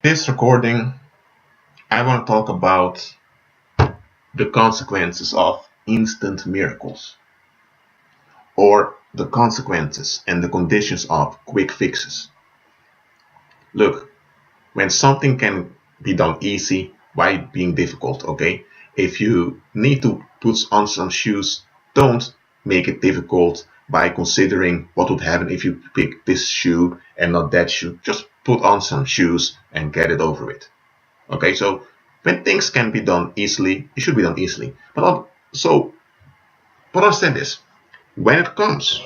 This recording, I want to talk about the consequences of instant miracles, or the consequences and the conditions of quick fixes. Look, when something can be done easy, why being difficult, okay? If you need to put on some shoes, don't make it difficult by considering what would happen if you pick this shoe and not that shoe. Just put on some shoes and get it over with. Okay, so when things can be done easily, it should be done easily. But understand this: when it comes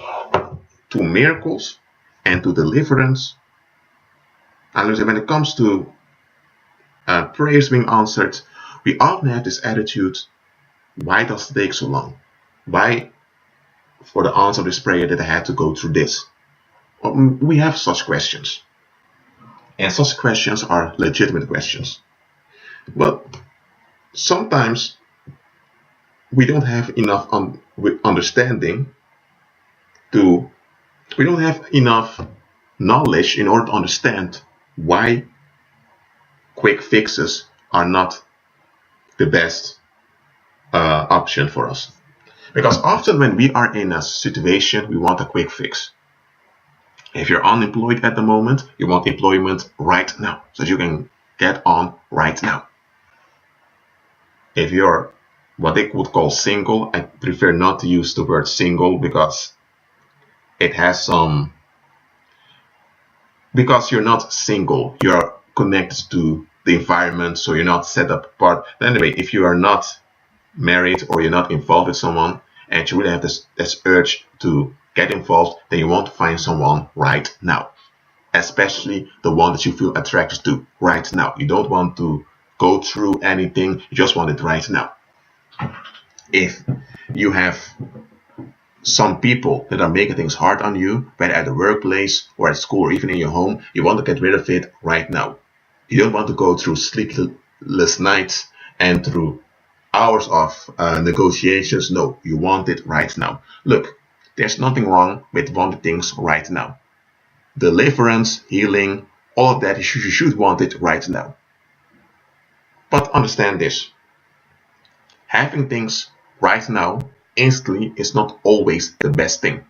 to miracles and to deliverance, and when it comes to prayers being answered, we often have this attitude: why does it take so long? Why, for the answer of this prayer, did I have to go through this? We have such questions, and such questions are legitimate questions. But sometimes we don't have enough understanding to, we don't have enough knowledge in order to understand why quick fixes are not the best option for us. Because often when we are in a situation, we want a quick fix. If you're unemployed at the moment, you want employment right now, so that you can get on right now. If you're what they would call single, I prefer not to use the word single because it has some, because you're not single, you're connected to the environment, so you're not set up apart. But anyway, if you are not married or you're not involved with someone and you really have this urge to get involved, then you want to find someone right now, especially the one that you feel attracted to right now. You don't want to go through anything, you just want it right now. If you have some people that are making things hard on you, whether at the workplace or at school or even in your home, you want to get rid of it right now. You don't want to go through sleepless nights and through hours of negotiations. No, you want it right now. Look, there's nothing wrong with wanting things right now. Deliverance, healing, all of that, you should want it right now. But understand this: having things right now instantly is not always the best thing.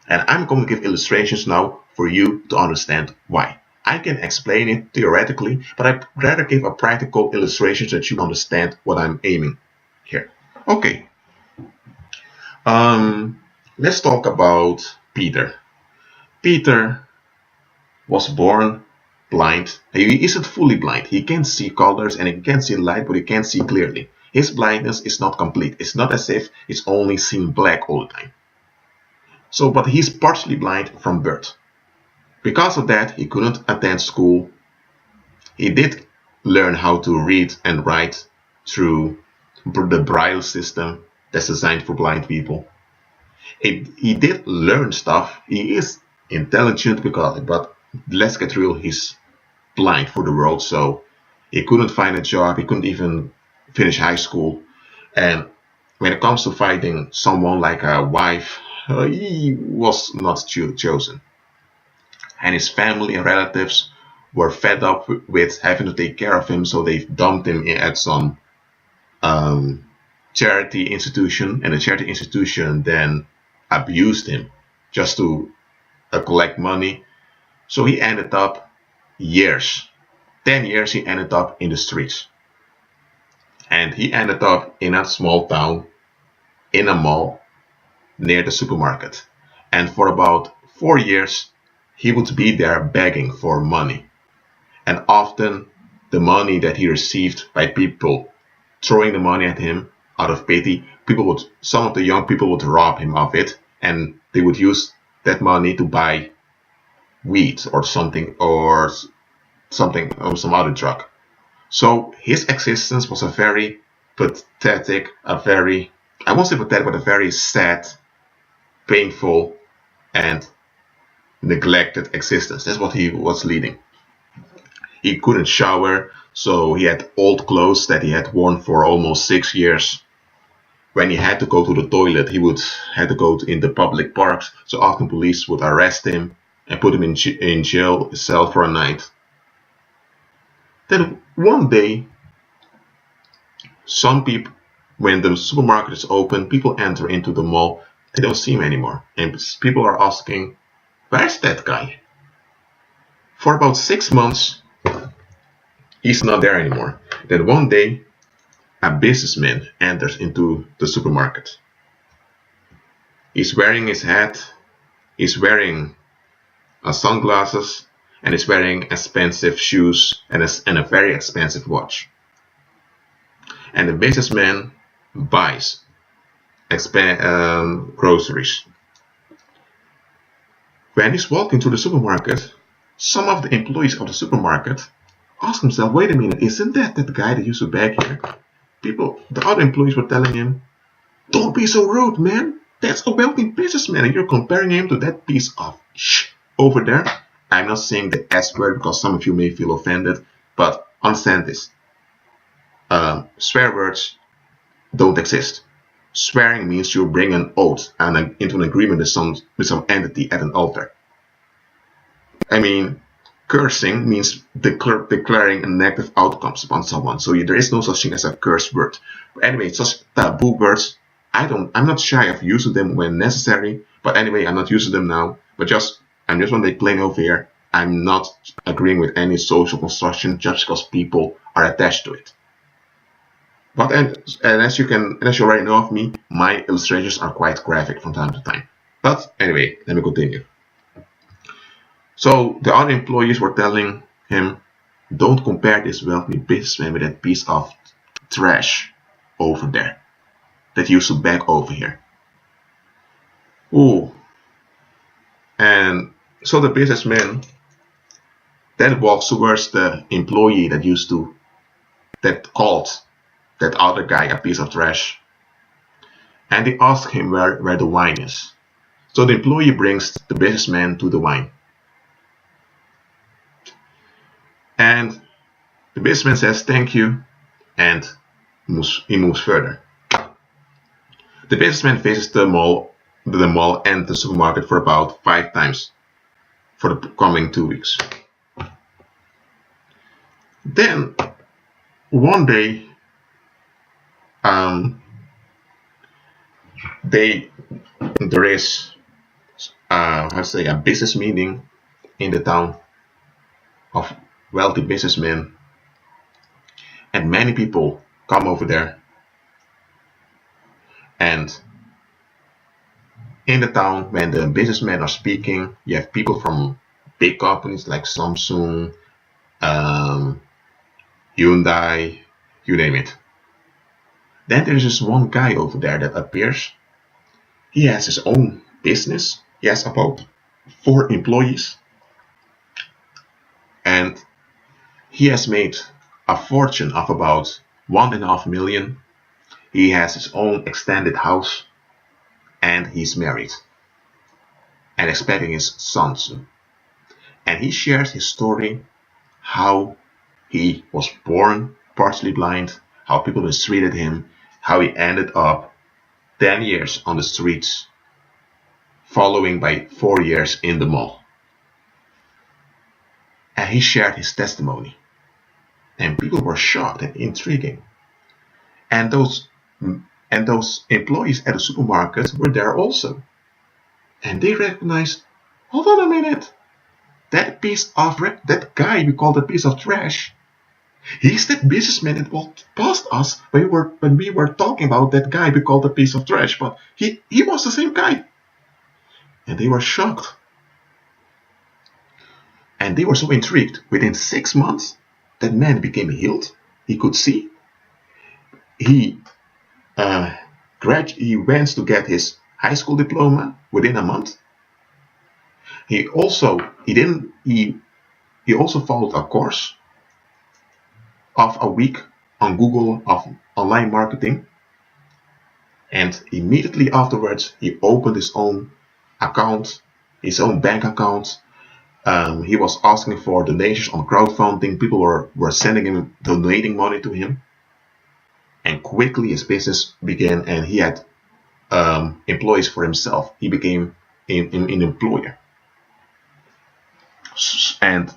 And I'm going to give illustrations now for you to understand why. I can explain it theoretically, but I'd rather give a practical illustration so that you understand what I'm aiming here. Okay. Let's talk about Peter. Peter was born blind. He isn't fully blind. He can see colors and he can see light, but he can't see clearly. His blindness is not complete. It's not as if it's only seeing black all the time. So, but he's partially blind from birth. Because of that, he couldn't attend school. He did learn how to read and write through the Braille system that's designed for blind people. He did learn stuff. He is intelligent but let's get real, he's blind for the world, so he couldn't find a job. He couldn't even finish high school. And when it comes to finding someone like a wife, he was not chosen. And his family and relatives were fed up with having to take care of him, so they dumped him at some charity institution, and the charity institution then abused him just to collect money. So he ended up 10 years he ended up in the streets. And he ended up in a small town, in a mall, near the supermarket. And for about 4 years, he would be there begging for money. And often, the money that he received by people throwing the money at him out of pity, some of the young people would rob him of it, and they would use that money to buy weed or some other drug. So his existence was a very pathetic, I won't say pathetic, but a very sad, painful, and neglected existence. That's what he was leading. He couldn't shower, so he had old clothes that he had worn for almost 6 years. When he had to go to the toilet, he would have to go in the public parks, so often police would arrest him and put him in jail cell for a night. Then one day, some people, when the supermarket is open, people enter into the mall. They don't see him anymore, and people are asking, "Where's that guy?" For about 6 months, he's not there anymore. Then one day, a businessman enters into the supermarket. He's wearing his hat, he's wearing sunglasses, and he's wearing expensive shoes and a very expensive watch. And the businessman buys groceries. When he's walking to the supermarket, some of the employees of the supermarket ask themselves, wait a minute, isn't that guy that used to beg here? The other employees were telling him, don't be so rude, man. That's a wealthy businessman, and you're comparing him to that piece of shh over there. I'm not saying the S word because some of you may feel offended, but understand this. Swear words don't exist. Swearing means you bring an oath and into an agreement with some entity at an altar. I mean, cursing means declaring a negative outcomes upon someone. So there is no such thing as a curse word. But anyway, such taboo words, I'm not shy of using them when necessary. But anyway, I'm not using them now. But I'm just want to make plain over here. I'm not agreeing with any social construction just because people are attached to it. But and as you already know of me, my illustrations are quite graphic from time to time. But anyway, let me continue. So the other employees were telling him, don't compare this wealthy businessman with that piece of trash over there that used to beg over here. Ooh. And so the businessman then walks towards the employee that called that other guy a piece of trash. And they ask him where the wine is. So the employee brings the businessman to the wine. And the businessman says thank you, and he moves further. The businessman visits the mall and the supermarket for about 5 times for the coming 2 weeks. Then one day, there is a business meeting in the town of wealthy businessmen, and many people come over there. And in the town, when the businessmen are speaking, you have people from big companies like Samsung, Hyundai, you name it. Then there's just one guy over there that appears. He has his own business. He has about 4 employees. And he has made a fortune of about 1.5 million. He has his own extended house. And he's married. And expecting his son soon. And he shares his story, how he was born partially blind, how people mistreated him, how he ended up 10 years on the streets, following by 4 years in the mall. And he shared his testimony. And people were shocked and intriguing. And those employees at the supermarket were there also. And they recognized, hold on a minute, that guy we called a piece of trash, he's that businessman that walked past us when we were talking about that guy we called a piece of trash, but he was the same guy. And they were shocked. And they were so intrigued. Within 6 months, that man became healed. He could see. He went to get his high school diploma within a month. He also followed a course of a week on Google of online marketing. And immediately afterwards, he opened his own account, his own bank account. He was asking for donations on crowdfunding. People were sending him, donating money to him. And quickly his business began, and he had employees for himself. He became an employer. And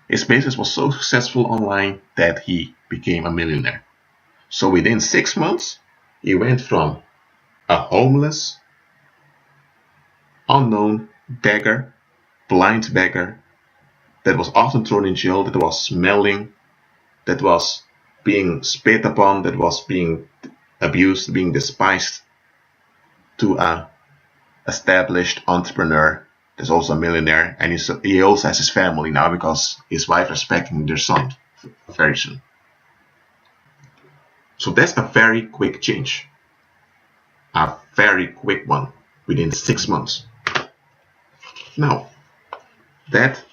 His business was so successful online that he became a millionaire. So within 6 months, he went from a homeless, unknown beggar, blind beggar, that was often thrown in jail, that was smelling, that was being spit upon, that was being abused, being despised, to a established entrepreneur that's also a millionaire, and he also has his family now because his wife is expecting their son very soon. So that's a very quick change, a very quick one within 6 months. Now, that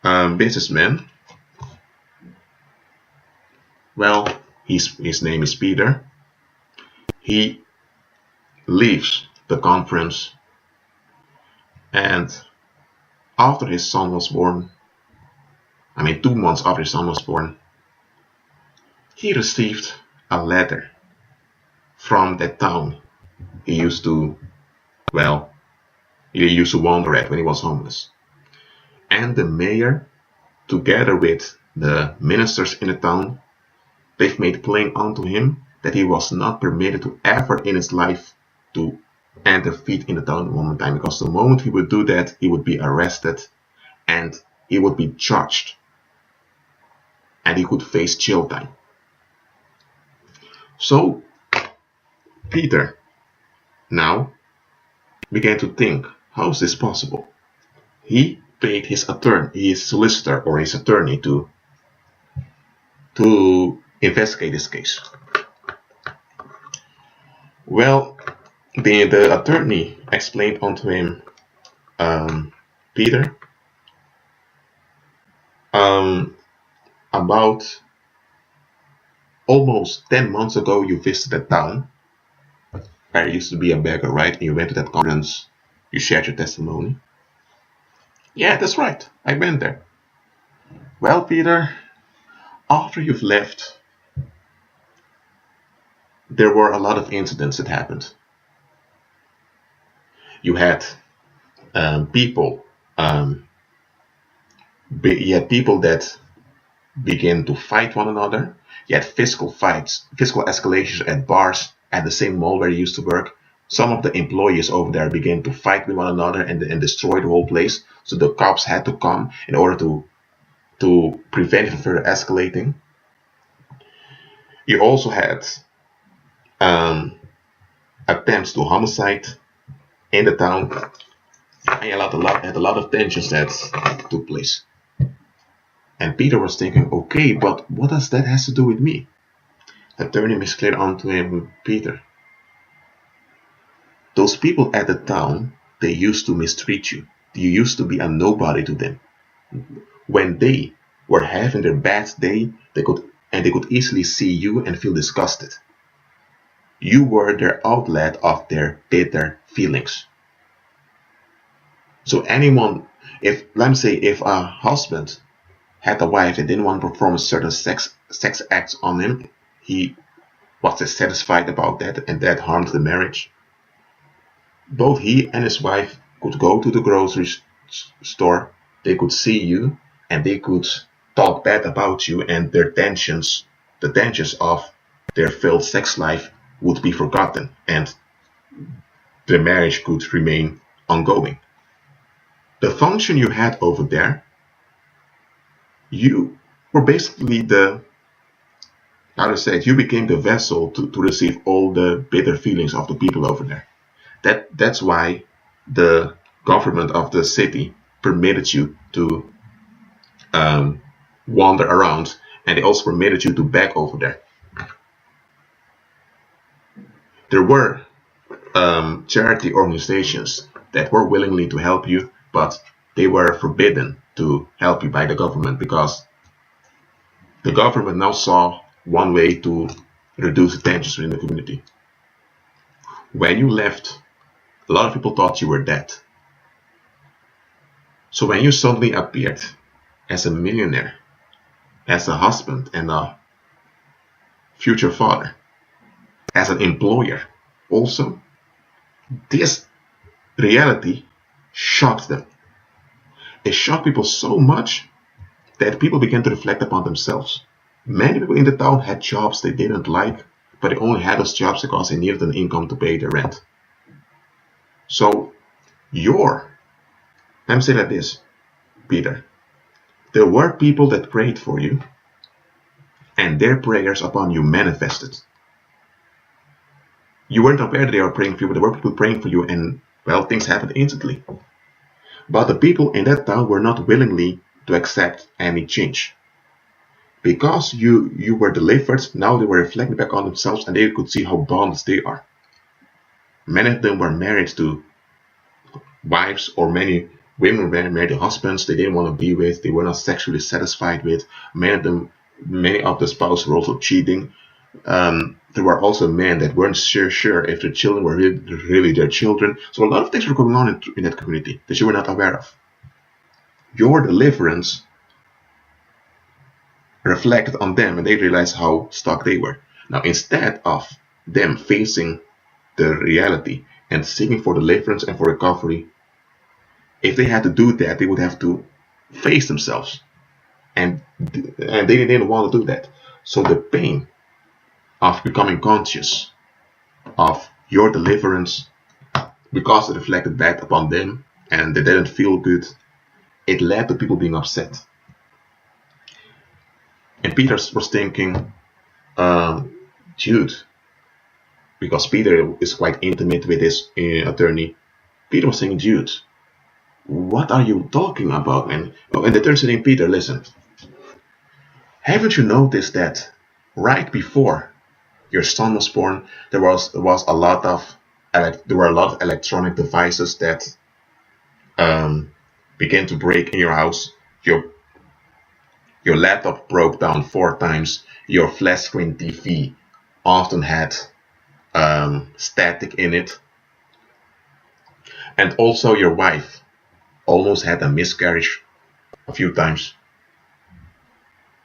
businessman, well, his name is Peter. He leaves the conference, and after his son was born, 2 months after his son was born, he received a letter from that town he used to, he used to wander at when he was homeless. And the mayor, together with the ministers in the town, they've made plain unto him that he was not permitted to ever in his life to enter feet in the town one more time, because the moment he would do that, he would be arrested and he would be charged and he could face jail time. So Peter now began to think, how is this possible? He paid his solicitor or his attorney to investigate this case. Well, the attorney explained unto him, Peter, about almost 10 months ago you visited town where you used to be a beggar, right? And you went to that conference, you shared your testimony. Yeah, that's right, I went there. Well, Peter, after you've left, there were a lot of incidents that happened. You had people that began to fight one another. You had physical fights, physical escalations at bars at the same mall where you used to work. Some of the employees over there began to fight with one another and destroy the whole place. So the cops had to come in order to prevent it from further escalating. You also had attempts to homicide in the town. And you had a lot of tensions that took place. And Peter was thinking, okay, but what does that have to do with me? Attorney makes clear unto him, Peter, those people at the town, they used to mistreat you. You used to be a nobody to them. When they were having their bad day, they could easily see you and feel disgusted. You were their outlet of their bitter feelings. So if a husband had a wife that didn't want to perform certain sex acts on him, he was dissatisfied about that, and that harmed the marriage. Both he and his wife could go to the grocery store, they could see you, and they could talk bad about you, and the tensions of their failed sex life would be forgotten, and the marriage could remain ongoing. The function you had over there, you were basically you became the vessel to receive all the bitter feelings of the people over there. That's why the government of the city permitted you to wander around, and they also permitted you to beg over there. There were charity organizations that were willingly to help you, but they were forbidden to help you by the government, because the government now saw one way to reduce the tensions within the community. When you left, a lot of people thought you were dead. So when you suddenly appeared as a millionaire, as a husband and a future father, as an employer also, this reality shocked them. It shocked people so much that people began to reflect upon themselves. Many people in the town had jobs they didn't like, but they only had those jobs because they needed an income to pay their rent. So, let me say like this, Peter. There were people that prayed for you, and their prayers upon you manifested. You weren't aware that they were praying for you, but there were people praying for you, and, well, things happened instantly. But the people in that town were not willingly to accept any change. Because you were delivered, now they were reflecting back on themselves, and they could see how bonded they are. Many of them were married to wives, or many women were married to husbands they didn't want to be with, they were not sexually satisfied with. Many of the spouses were also cheating. There were also men that weren't sure if their children were really their children. So a lot of things were going on in that community that you were not aware of. Your deliverance reflected on them, and they realized how stuck they were. Now, instead of them facing the reality and seeking for deliverance and for recovery, if they had to do that, they would have to face themselves, and they didn't want to do that. So the pain of becoming conscious of your deliverance, because it reflected back upon them and they didn't feel good, it led to people being upset. And Peter was thinking, Jude, because Peter is quite intimate with his attorney, Peter was saying, Jude, what are you talking about, man? Oh, and the attorney said, Peter, listen, haven't you noticed that right before your son was born, there were a lot of electronic devices that began to break in your house. Your laptop broke down 4 times. Your flat screen TV often had static in it, and also your wife almost had a miscarriage a few times.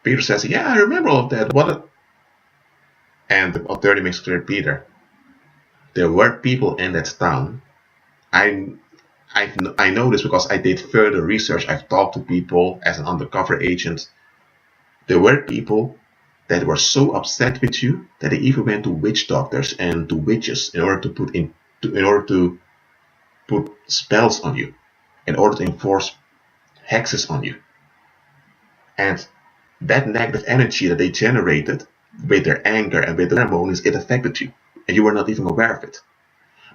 Peter says, "Yeah, I remember all of that. And the attorney makes clear, Peter, there were people in that town. I know this because I did further research. I've talked to people as an undercover agent. There were people that were so upset with you that they even went to witch doctors and to witches in order to put spells on you, in order to enforce hexes on you. And that negative energy that they generated with their anger and with their ceremonies, it affected you, and you were not even aware of it.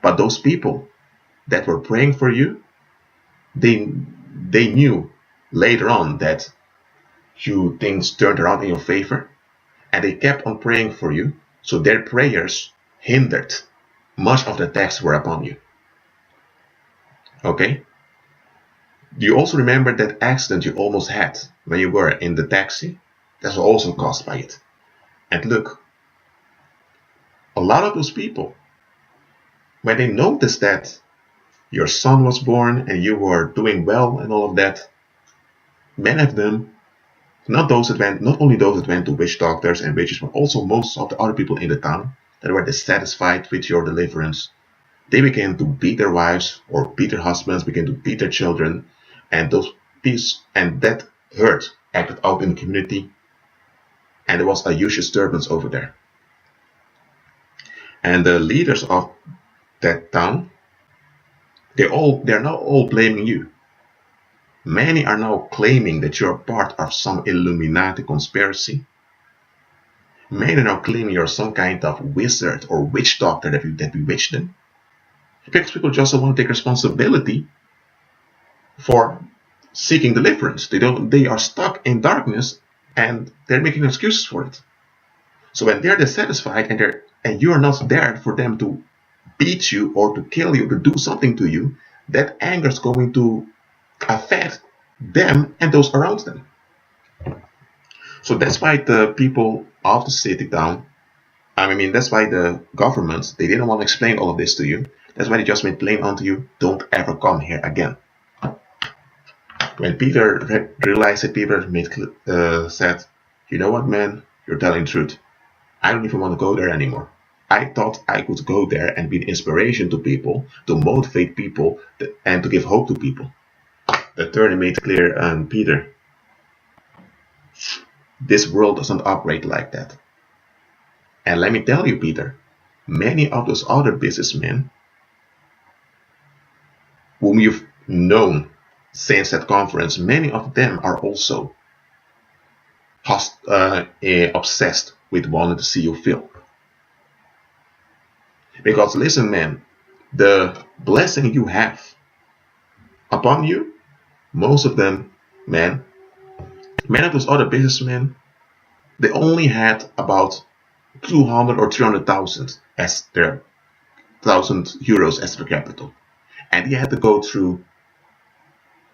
But those people that were praying for you, they knew later on that things turned around in your favor, and they kept on praying for you, so their prayers hindered much of the attacks were upon you. Okay? Do you also remember that accident you almost had when you were in the taxi? That was also caused by it. And look, a lot of those people, when they noticed that your son was born and you were doing well and all of that, many of them, not only those that went to witch doctors and witches, but also most of the other people in the town that were dissatisfied with your deliverance, they began to beat their wives or beat their husbands, began to beat their children, and that hurt acted out in the community, and there was a huge disturbance over there. And the leaders of that town, they're now all blaming you. Many are now claiming that you're part of some Illuminati conspiracy. Many are now claiming you're some kind of wizard or witch doctor that bewitched them. Because people just don't want to take responsibility for seeking deliverance. They are stuck in darkness and they're making excuses for it. So when they're dissatisfied and you're not there for them to beat you or to kill you, to do something to you, that anger is going to affect them and those around them. So that's why the people of the city town, that's why the government, they didn't want to explain all of this to you. That's why they just made plain unto you, don't ever come here again. When Peter realized it, Peter said, you know what, man, you're telling the truth. I don't even want to go there anymore. I thought I could go there and be an inspiration to people, to motivate people, and to give hope to people. The attorney made clear, Peter, This world doesn't operate like that. And let me tell you, Peter, many of those other businessmen whom you've known since that conference, many of them are also obsessed with wanting to see you fail. Because listen, man, the blessing you have upon you, most of them, man, many of those other businessmen, they only had about 200 or 300,000 as their €1,000 as their capital. And they had to go through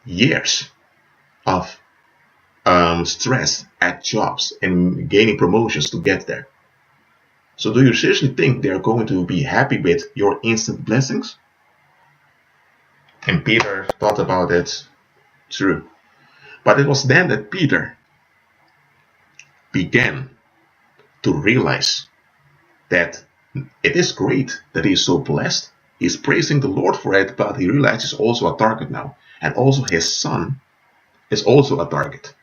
years of stress at jobs and gaining promotions to get there. So do you seriously think they are going to be happy with your instant blessings? And Peter thought about it. True. But it was then that Peter began to realize that it is great that he is so blessed. He's praising the Lord for it, but he realizes he's also a target now. And also his son is also a target.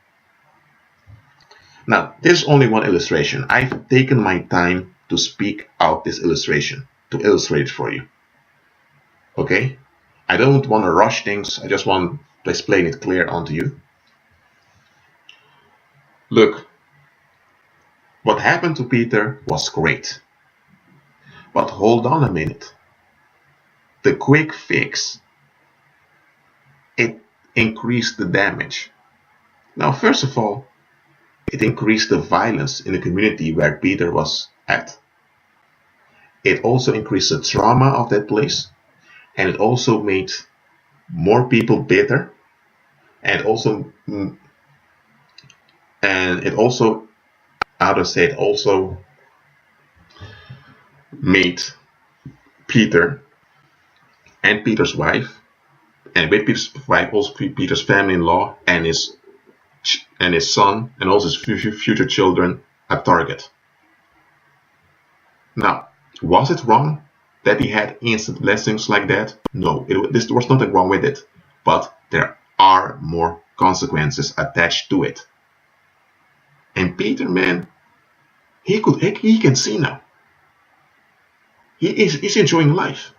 Now, this is only one illustration. I've taken my time to speak out this illustration, to illustrate it for you. Okay? I don't want to rush things. I just want to explain it clear onto you. Look, what happened to Peter was great. But hold on a minute. The quick fix, it increased the damage. Now, first of all, it increased the violence in the community where Peter was at. It also increased the trauma of that place, and it also made more people bitter, and it also made Peter and Peter's wife, and with Peter's wife also Peter's family-in-law and his son and also his future children a target. Now, was it wrong that he had instant blessings like that? No, there was nothing wrong with it, but there are more consequences attached to it. And Peter, man, he can see now. He's enjoying life.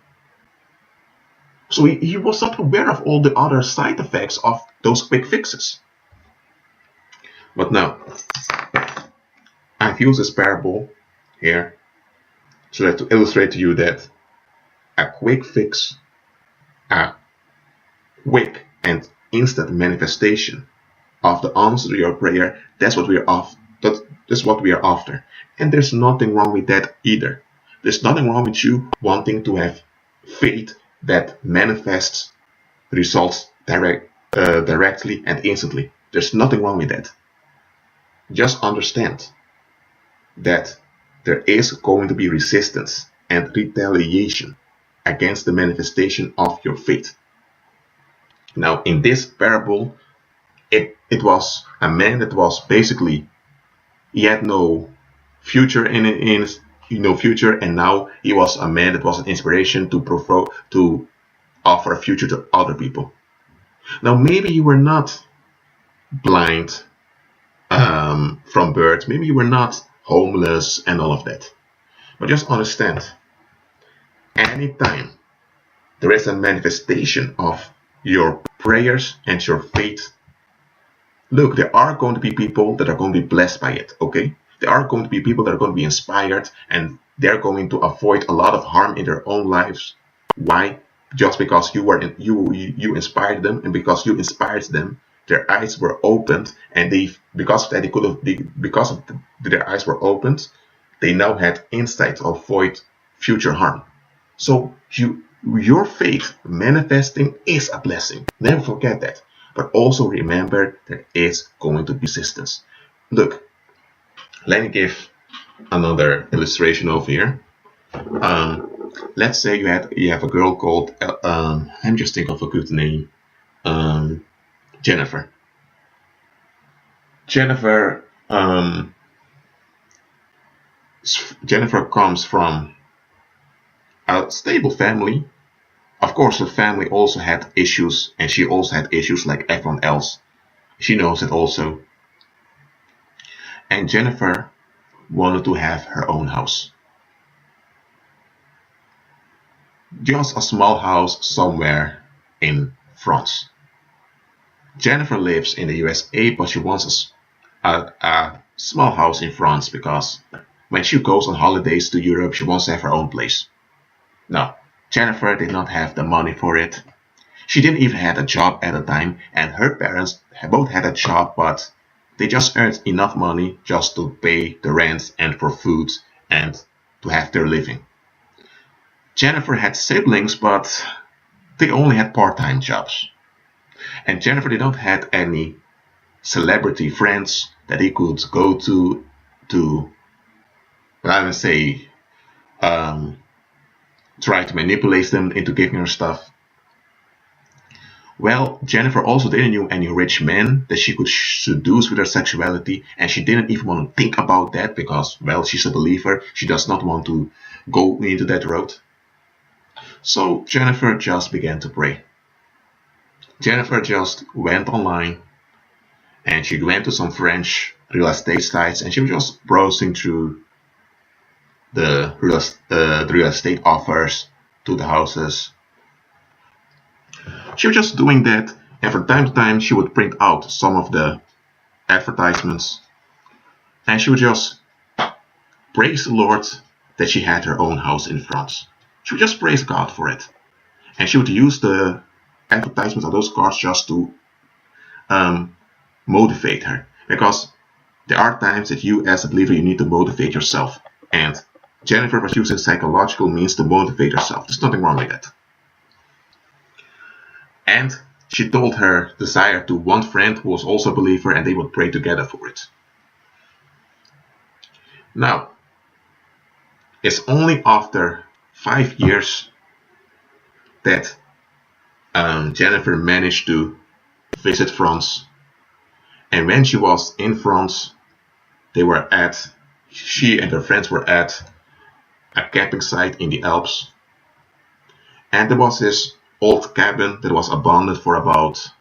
So he was not aware of all the other side effects of those quick fixes. But now, I've used this parable here so that to illustrate to you that a quick fix, a quick and instant manifestation of the answer to your prayer, that's what we are after. And there's nothing wrong with that either. There's nothing wrong with you wanting to have faith that manifests results directly and instantly. There's nothing wrong with that. Just understand that there is going to be resistance and retaliation against the manifestation of your faith. Now, in this parable, it was a man that was basically, he had no future future, and now he was a man that was an inspiration to offer a future to other people. Now, maybe you were not blind from birth, maybe you were not homeless and all of that, but just understand, anytime there is a manifestation of your prayers and your faith, look, there are going to be people that are going to be blessed by it, okay? There are going to be people that are going to be inspired, and they're going to avoid a lot of harm in their own lives. Why? Just because you inspired them, and because you inspired them, their eyes were opened, and because their eyes were opened, they now had insight to avoid future harm. So your faith manifesting is a blessing. Never forget that. But also remember, there is going to be resistance. Look, let me give another illustration over here. Let's say you have a girl called I'm just thinking of a good name, Jennifer. Jennifer comes from a stable family. Of course, the family also had issues, and she also had issues like everyone else. She knows it also. And Jennifer wanted to have her own house. Just a small house somewhere in France. Jennifer lives in the USA, but she wants a small house in France because when she goes on holidays to Europe, she wants to have her own place. No, Jennifer did not have the money for it. She didn't even have a job at the time, and her parents both had a job, but they just earned enough money just to pay the rent and for food and to have their living. Jennifer had siblings, but they only had part-time jobs. And Jennifer did not have any celebrity friends that he could go to, I would say, um, try to manipulate them into giving her stuff. Well, Jennifer also didn't know any rich men that she could seduce with her sexuality, and she didn't even want to think about that because, well, she's a believer. She does not want to go into that road. So Jennifer just began to pray. Jennifer just went online and she went to some French real estate sites and she was just browsing through the real estate offers to the houses. She was just doing that, and from time to time she would print out some of the advertisements and she would just praise the Lord that she had her own house in France. She would just praise God for it. And she would use the advertisements of those cards just to motivate her. Because there are times that you as a believer, you need to motivate yourself. And Jennifer was using psychological means to motivate herself. There's nothing wrong with that. And she told her desire to one friend who was also a believer, and they would pray together for it. Now, it's only after 5 years that Jennifer managed to visit France. And when she was in France, she and her friends were at a camping site in the Alps. And there was this old cabin that was abandoned for about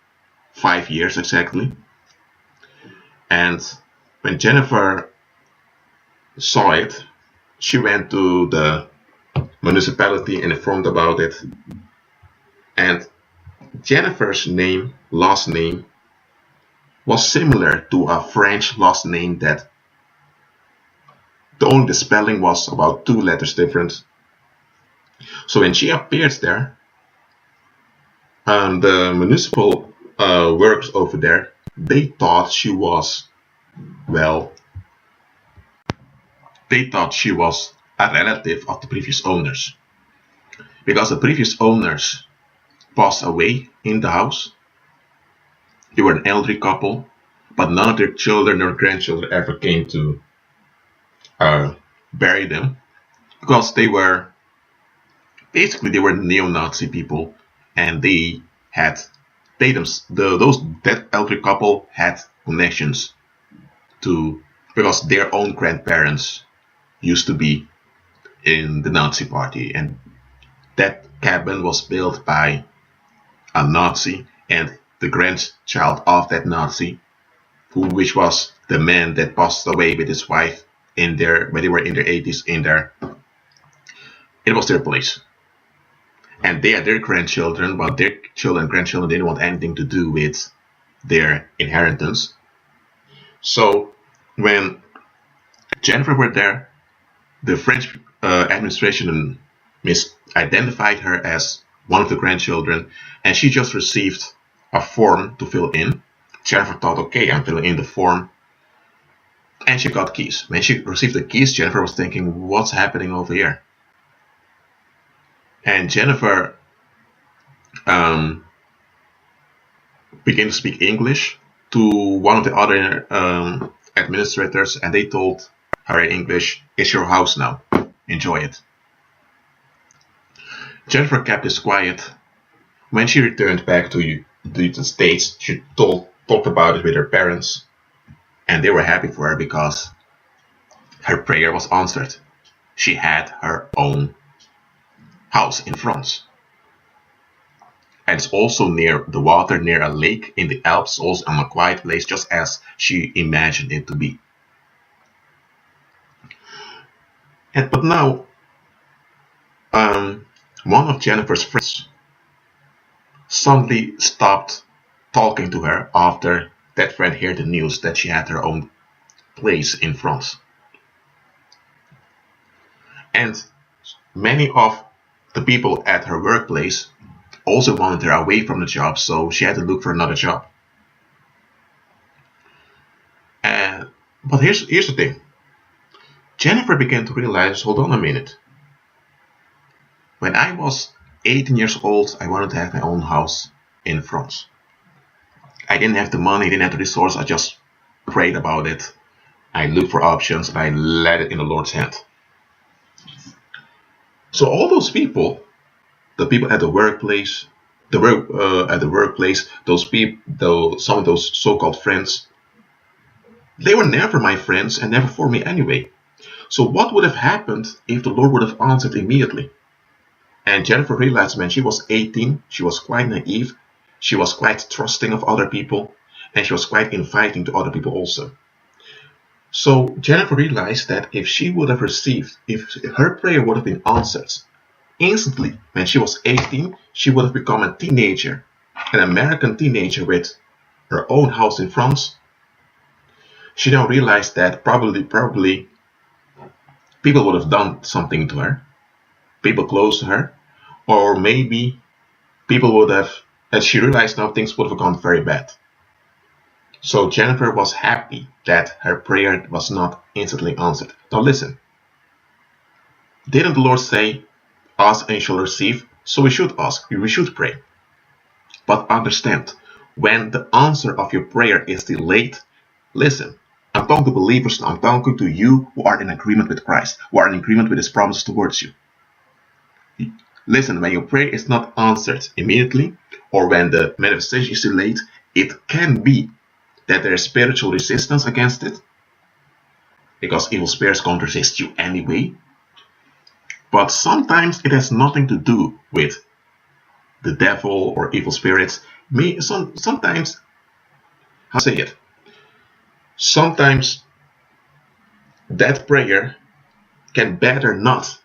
5 years exactly. And when Jennifer saw it, she went to the municipality and informed about it. And Jennifer's last name, was similar to a French last name that the spelling was about 2 letters different. So when she appeared there, the municipal workers over there, they thought she was a relative of the previous owners. Because the previous owners passed away in the house. They were an elderly couple, but none of their children or grandchildren ever came to bury them because they were neo-Nazi people, and that elderly couple had connections to, because their own grandparents used to be in the Nazi party, and that cabin was built by a Nazi, and the grandchild of that Nazi, which was the man that passed away with his wife when they were in their 80s, it was their place. And they had their grandchildren, but their children and grandchildren didn't want anything to do with their inheritance. So when Jennifer were there, the French administration misidentified her as one of the grandchildren, and she just received a form to fill in. Jennifer thought, okay, I'm filling in the form. And she got keys. When she received the keys, Jennifer was thinking, what's happening over here? And Jennifer began to speak English to one of the other administrators, and they told her in English, it's your house now. Enjoy it. Jennifer kept this quiet. When she returned back to the States, she talked about it with her parents, and they were happy for her because her prayer was answered. She had her own house in France. And it's also near the water, near a lake in the Alps, also on a quiet place, just as she imagined it to be. But now, one of Jennifer's friends suddenly stopped talking to her after that friend heard the news that she had her own place in France. And many of the people at her workplace also wanted her away from the job, so she had to look for another job. But here's the thing. Jennifer began to realize, hold on a minute. When I was 18 years old, I wanted to have my own house in France. I didn't have the money, didn't have the resource, I just prayed about it. I looked for options and I let it in the Lord's hand. So all those people, the people at the workplace, those people, some of those so-called friends, they were never my friends and never for me anyway. So what would have happened if the Lord would have answered immediately? And Jennifer realized when she was 18, she was quite naive, she was quite trusting of other people, and she was quite inviting to other people also. So Jennifer realized that if her prayer would have been answered instantly when she was 18, she would have become a teenager, an American teenager with her own house in France. She now realized that probably people would have done something to her, people close to her, or maybe people would have, as she realized now, things would have gone very bad. So Jennifer was happy that her prayer was not instantly answered. Now listen, didn't the Lord say, ask and you shall receive? So we should ask, we should pray. But understand, when the answer of your prayer is delayed, listen, I'm talking to believers, I'm talking to you who are in agreement with Christ, who are in agreement with His promises towards you. Listen, when your prayer is not answered immediately, or when the manifestation is delayed, it can be that there is spiritual resistance against it, because evil spirits can't resist you anyway. But sometimes it has nothing to do with the devil or evil spirits. Sometimes, how say it? Sometimes that prayer can better not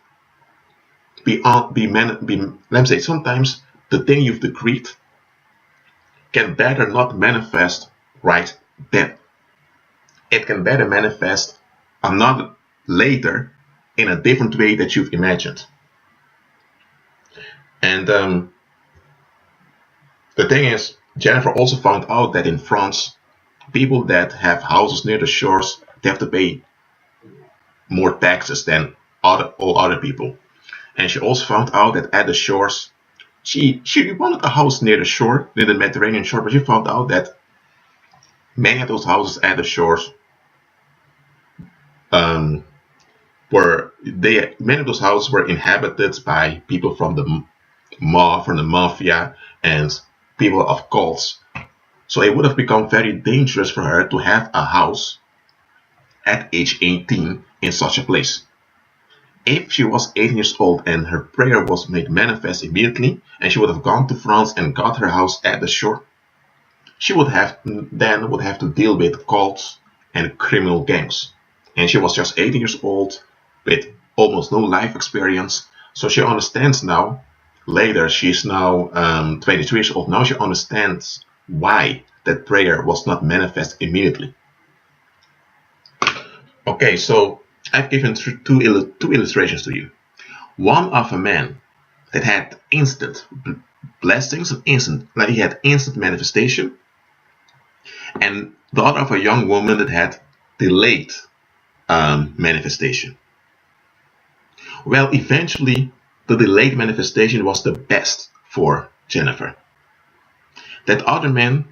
let me say, sometimes the thing you've decreed can better not manifest right then. It can better manifest another later in a different way that you've imagined. And the thing is, Jennifer also found out that in France, people that have houses near the shores, they have to pay more taxes than all other people. And she also found out that at the shores, she wanted a house near the shore, near the Mediterranean shore, but she found out that many of those houses at the shores many of those houses were inhabited by people from the mafia and people of cults. So it would have become very dangerous for her to have a house at age 18 in such a place. If she was 18 years old and her prayer was made manifest immediately, and she would have gone to France and got her house at the shore, she would have to deal with cults and criminal gangs. And she was just 18 years old with almost no life experience. So she understands now, later she's now 23 years old, now she understands why that prayer was not manifest immediately. Okay, so I've given two illustrations to you. One of a man that had instant blessings, he had instant manifestation, and the other of a young woman that had delayed manifestation. Well, eventually, the delayed manifestation was the best for Jennifer. That other man,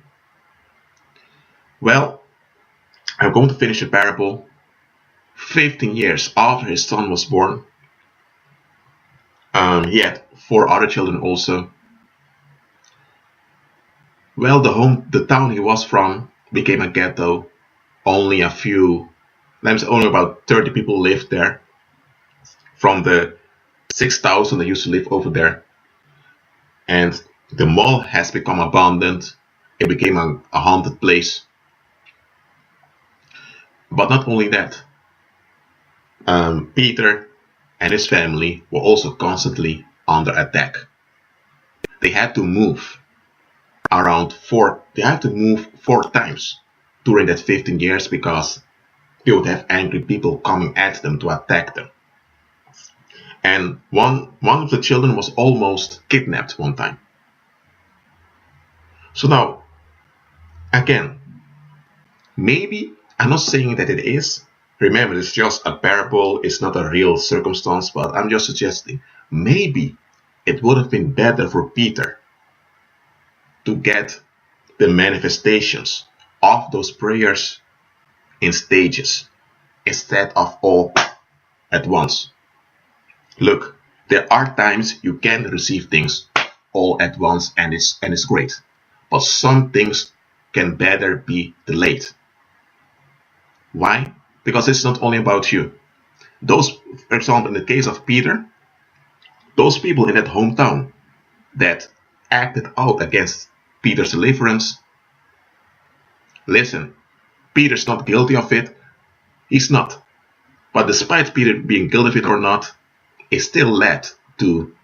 well, I'm going to finish the parable. 15 years after his son was born, he had 4 other children also. Well, the town he was from became a ghetto. Only about 30 people lived there. From the 6,000 that used to live over there. And the mall has become abandoned. It became a haunted place. But not only that, Peter and his family were also constantly under attack. They had to move they had to move 4 times during that 15 years because they would have angry people coming at them to attack them. And one of the children was almost kidnapped one time. So now, again, maybe, I'm not saying that it is. Remember, it's just a parable, it's not a real circumstance, but I'm just suggesting maybe it would have been better for Peter to get the manifestations of those prayers in stages instead of all at once. Look, there are times you can receive things all at once and it's great, but some things can better be delayed. Why? Because it's not only about you. Those, for example, in the case of Peter, those people in that hometown that acted out against Peter's deliverance, listen, Peter's not guilty of it. He's not. But despite Peter being guilty of it or not, it still led to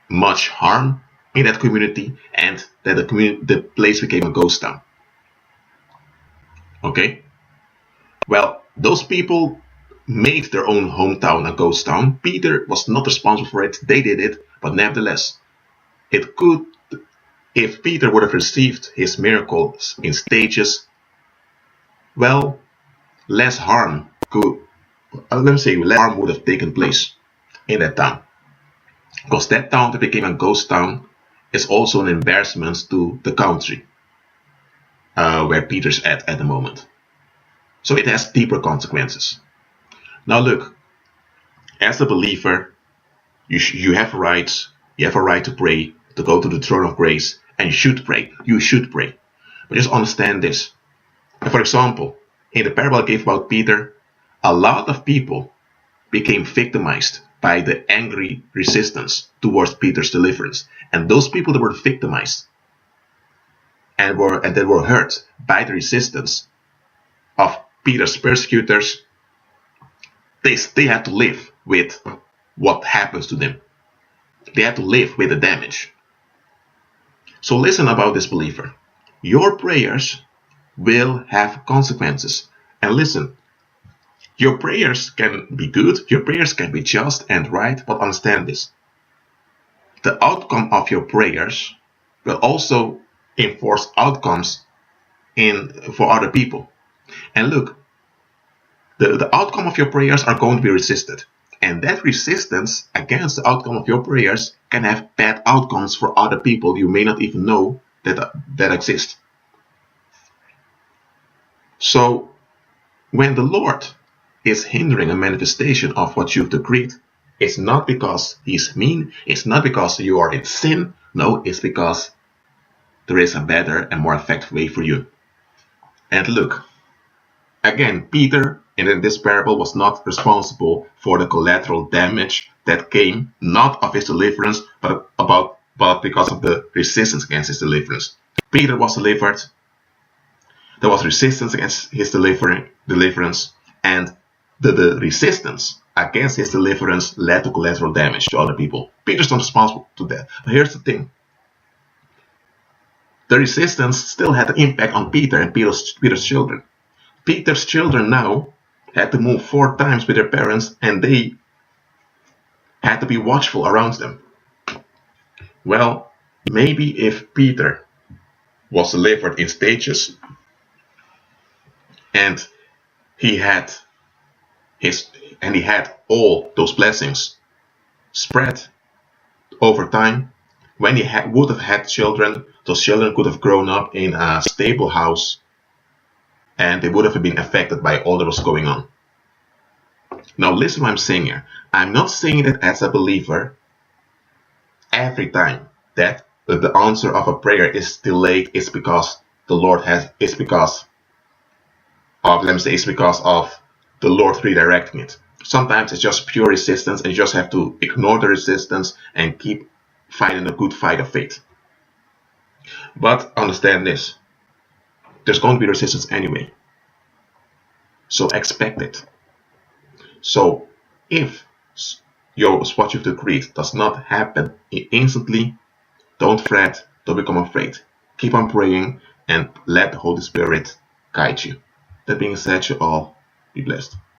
much harm in that community, and that the place became a ghost town. Okay? Well, those people made their own hometown a ghost town. Peter was not responsible for it. They did it, but nevertheless, it could, if Peter would have received his miracles in stages, well, less harm less harm would have taken place in that town. Because that town that became a ghost town is also an embarrassment to the country where Peter's at the moment. So it has deeper consequences. Now look, as a believer, you have rights. You have a right to pray, to go to the throne of grace, and you should pray. You should pray. But just understand this. For example, in the parable I gave about Peter, a lot of people became victimized by the angry resistance towards Peter's deliverance. And those people that were victimized and that were hurt by the resistance of Peter's persecutors, they had to live with what happens to them. They had to live with the damage. So listen about this, believer. Your prayers will have consequences. And listen, your prayers can be good, your prayers can be just and right, but understand this. The outcome of your prayers will also enforce outcomes for other people. And look, the outcome of your prayers are going to be resisted. And that resistance against the outcome of your prayers can have bad outcomes for other people you may not even know that exist. So when the Lord is hindering a manifestation of what you've decreed, it's not because he's mean, it's not because you are in sin. No, it's because there is a better and more effective way for you. And look, again, Peter in this parable was not responsible for the collateral damage that came not of his deliverance, but because of the resistance against his deliverance. Peter was delivered. There was resistance against his deliverance, and the resistance against his deliverance led to collateral damage to other people. Peter's not responsible to that. But here's the thing. The resistance still had an impact on Peter and Peter's children. Peter's children now had to move 4 times with their parents, and they had to be watchful around them. Well, maybe if Peter was delivered in stages and he had all those blessings spread over time, when he would have had children, those children could have grown up in a stable house and they would have been affected by all that was going on. Now listen what I'm saying here. I'm not saying that as a believer, every time that the answer of a prayer is delayed, it's because the Lord it's because of the Lord redirecting it. Sometimes it's just pure resistance, and you just have to ignore the resistance and keep fighting a good fight of faith. But understand this, there's going to be resistance anyway. So expect it. So if what you have to create does not happen instantly, don't fret, don't become afraid. Keep on praying and let the Holy Spirit guide you. That being said, you all be blessed.